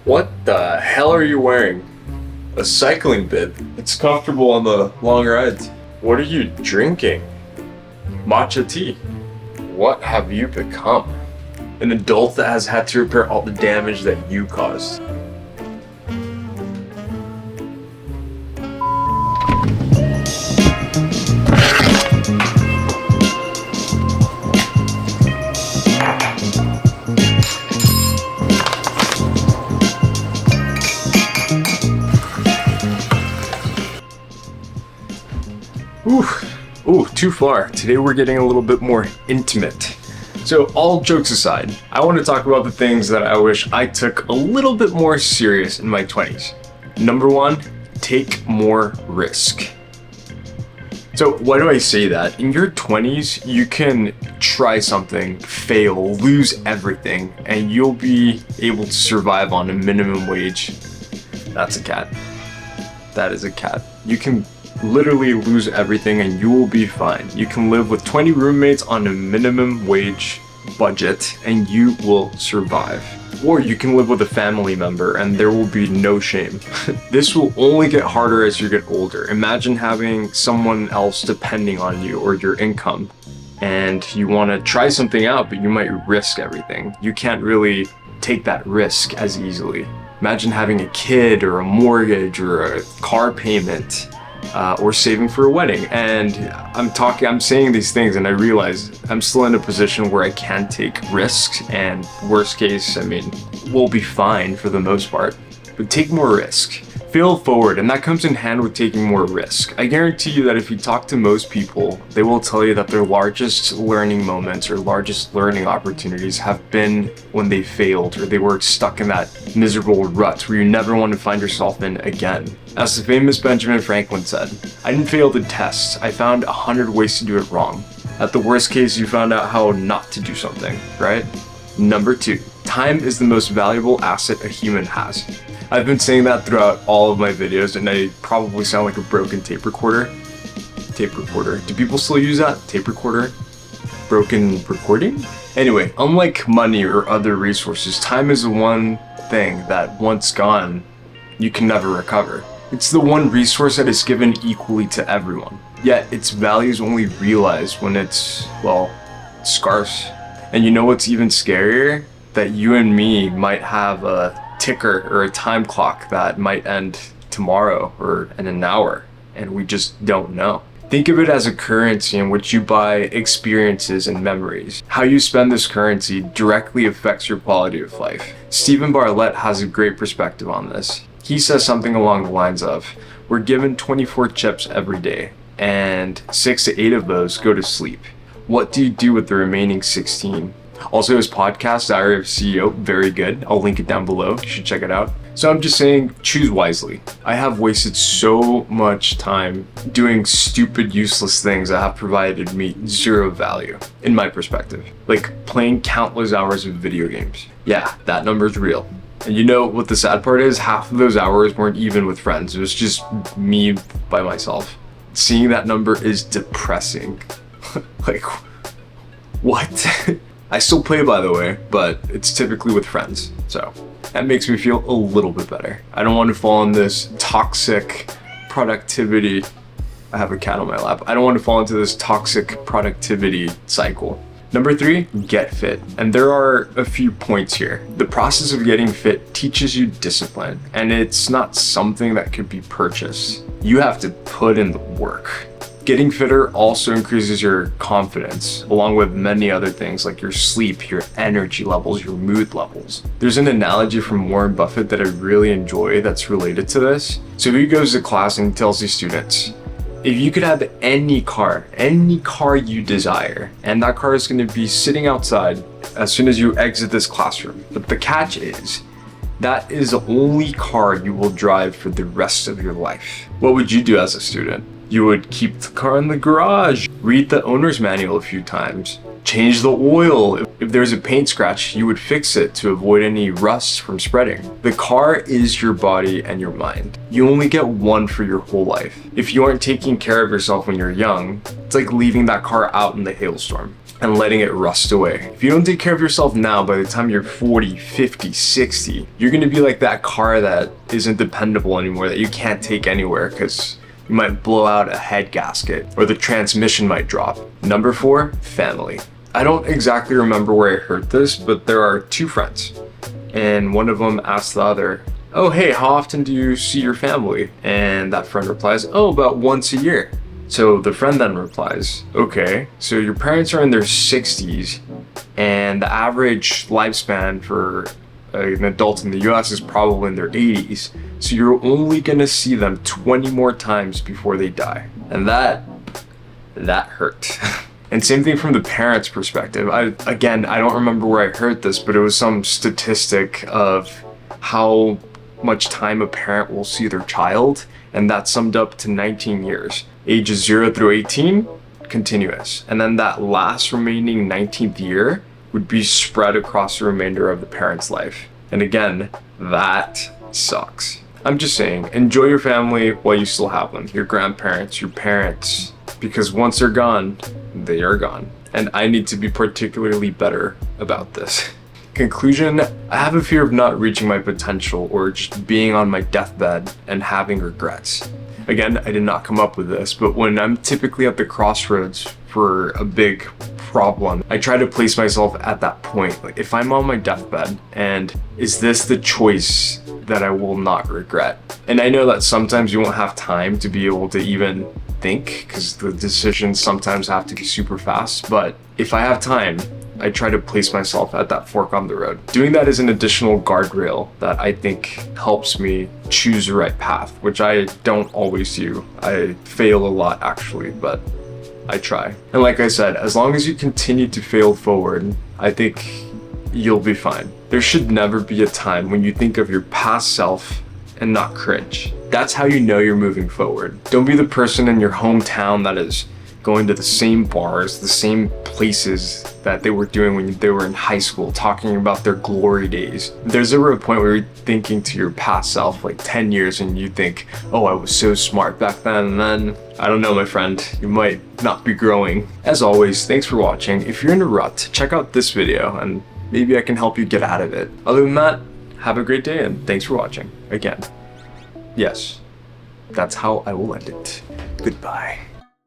What the hell are you wearing? A cycling bib. It's comfortable on the long rides. What are you drinking? Matcha tea. What have you become? An adult that has had to repair all the damage that you caused. Ooh, too far. Today we're getting a little bit more intimate. So all jokes aside, I want to talk about the things that I wish I took a little bit more serious in my 20s. Number one, take more risk. So why do I say that? In your 20s, you can try something, fail, lose everything, and you'll be able to survive on a minimum wage. That's a cat. That is a cat. You can literally lose everything and you will be fine. You can live with 20 roommates on a minimum wage budget and you will survive. Or you can live with a family member and there will be no shame. This will only get harder as you get older. Imagine having someone else depending on you or your income, and you want to try something out but you might risk everything. You can't really take that risk as easily. Imagine having a kid or a mortgage or a car payment. Or saving for a wedding. And I'm saying these things and I realize I'm still in a position where I can take risks, and worst case, we'll be fine for the most part. But take more risk. Fail forward, and that comes in hand with taking more risk. I guarantee you that if you talk to most people, they will tell you that their largest learning moments or largest learning opportunities have been when they failed or they were stuck in that miserable rut where you never want to find yourself in again. As the famous Benjamin Franklin said, I didn't fail the test, I found 100 ways to do it wrong. At the worst case, you found out how not to do something, right? Number two, time is the most valuable asset a human has. I've been saying that throughout all of my videos and I probably sound like a broken tape recorder. Tape recorder. Do people still use that? Tape recorder? Broken recording? Anyway, unlike money or other resources, time is the one thing that once gone, you can never recover. It's the one resource that is given equally to everyone. Yet its value is only realized when it's, scarce. And you know what's even scarier? That you and me might have a ticker or a time clock that might end tomorrow or in an hour, and we just don't know. Think of it as a currency in which you buy experiences and memories. How you spend this currency directly affects your quality of life. Stephen Bartlett has a great perspective on this. He says something along the lines of, we're given 24 chips every day, and 6 to 8 of those go to sleep. What do you do with the remaining 16? Also, his podcast, Diary of a CEO, very good. I'll link it down below. You should check it out. So I'm just saying, choose wisely. I have wasted so much time doing stupid, useless things that have provided me zero value, in my perspective. Like playing countless hours of video games. Yeah, that number's real. And you know what the sad part is? Half of those hours weren't even with friends. It was just me by myself. Seeing that number is depressing. Like, what? I still play, by the way, but it's typically with friends, so that makes me feel a little bit better. I don't want to fall in this toxic productivity. I have a cat on my lap. I don't want to fall into this toxic productivity cycle. Number three, get fit. And there are a few points here. The process of getting fit teaches you discipline, and it's not something that could be purchased. You have to put in the work. Getting fitter also increases your confidence, along with many other things like your sleep, your energy levels, your mood levels. There's an analogy from Warren Buffett that I really enjoy that's related to this. So he goes to class and tells his students, if you could have any car you desire, and that car is going to be sitting outside as soon as you exit this classroom. But the catch is, that is the only car you will drive for the rest of your life. What would you do as a student? You would keep the car in the garage, read the owner's manual a few times, change the oil. If there's a paint scratch, you would fix it to avoid any rust from spreading. The car is your body and your mind. You only get one for your whole life. If you aren't taking care of yourself when you're young, it's like leaving that car out in the hailstorm. and letting it rust away. If you don't take care of yourself now, by the time you're 40, 50, 60, you're gonna be like that car that isn't dependable anymore, that you can't take anywhere because you might blow out a head gasket or the transmission might drop. Number 4, family. I don't exactly remember where I heard this, but there are 2 friends, and one of them asked the other, "Oh, hey, how often do you see your family?" And that friend replies, "Oh, about once a year." So the friend then replies, "Okay, so your parents are in their 60s, and the average lifespan for an adult in the US is probably in their 80s, so you're only gonna see them 20 more times before they die." And that hurt. And same thing from the parents' perspective. I don't remember where I heard this, but it was some statistic of how much time a parent will see their child, and that summed up to 19 years. Ages 0 through 18, continuous. And then that last remaining 19th year would be spread across the remainder of the parent's life. And again, that sucks. I'm just saying, enjoy your family while you still have them. Your grandparents, your parents, because once they're gone, they are gone. And I need to be particularly better about this. Conclusion, I have a fear of not reaching my potential or just being on my deathbed and having regrets. Again, I did not come up with this, but when I'm typically at the crossroads for a big problem, I try to place myself at that point. Like, if I'm on my deathbed, and is this the choice that I will not regret? And I know that sometimes you won't have time to be able to even think, because the decisions sometimes have to be super fast, but if I have time, I try to place myself at that fork on the road. Doing that is an additional guardrail that I think helps me choose the right path, which I don't always do. I fail a lot actually, but I try. And like I said, as long as you continue to fail forward, I think you'll be fine. There should never be a time when you think of your past self and not cringe. That's how you know you're moving forward. Don't be the person in your hometown that is going to the same bars, the same places that they were doing when they were in high school, talking about their glory days. There's ever a point where you're thinking to your past self, like 10 years, and you think, "Oh, I was so smart back then," and then, I don't know, my friend, you might not be growing. As always, thanks for watching. If you're in a rut, check out this video, and maybe I can help you get out of it. Other than that, have a great day, and thanks for watching. Again, yes, that's how I will end it. Goodbye.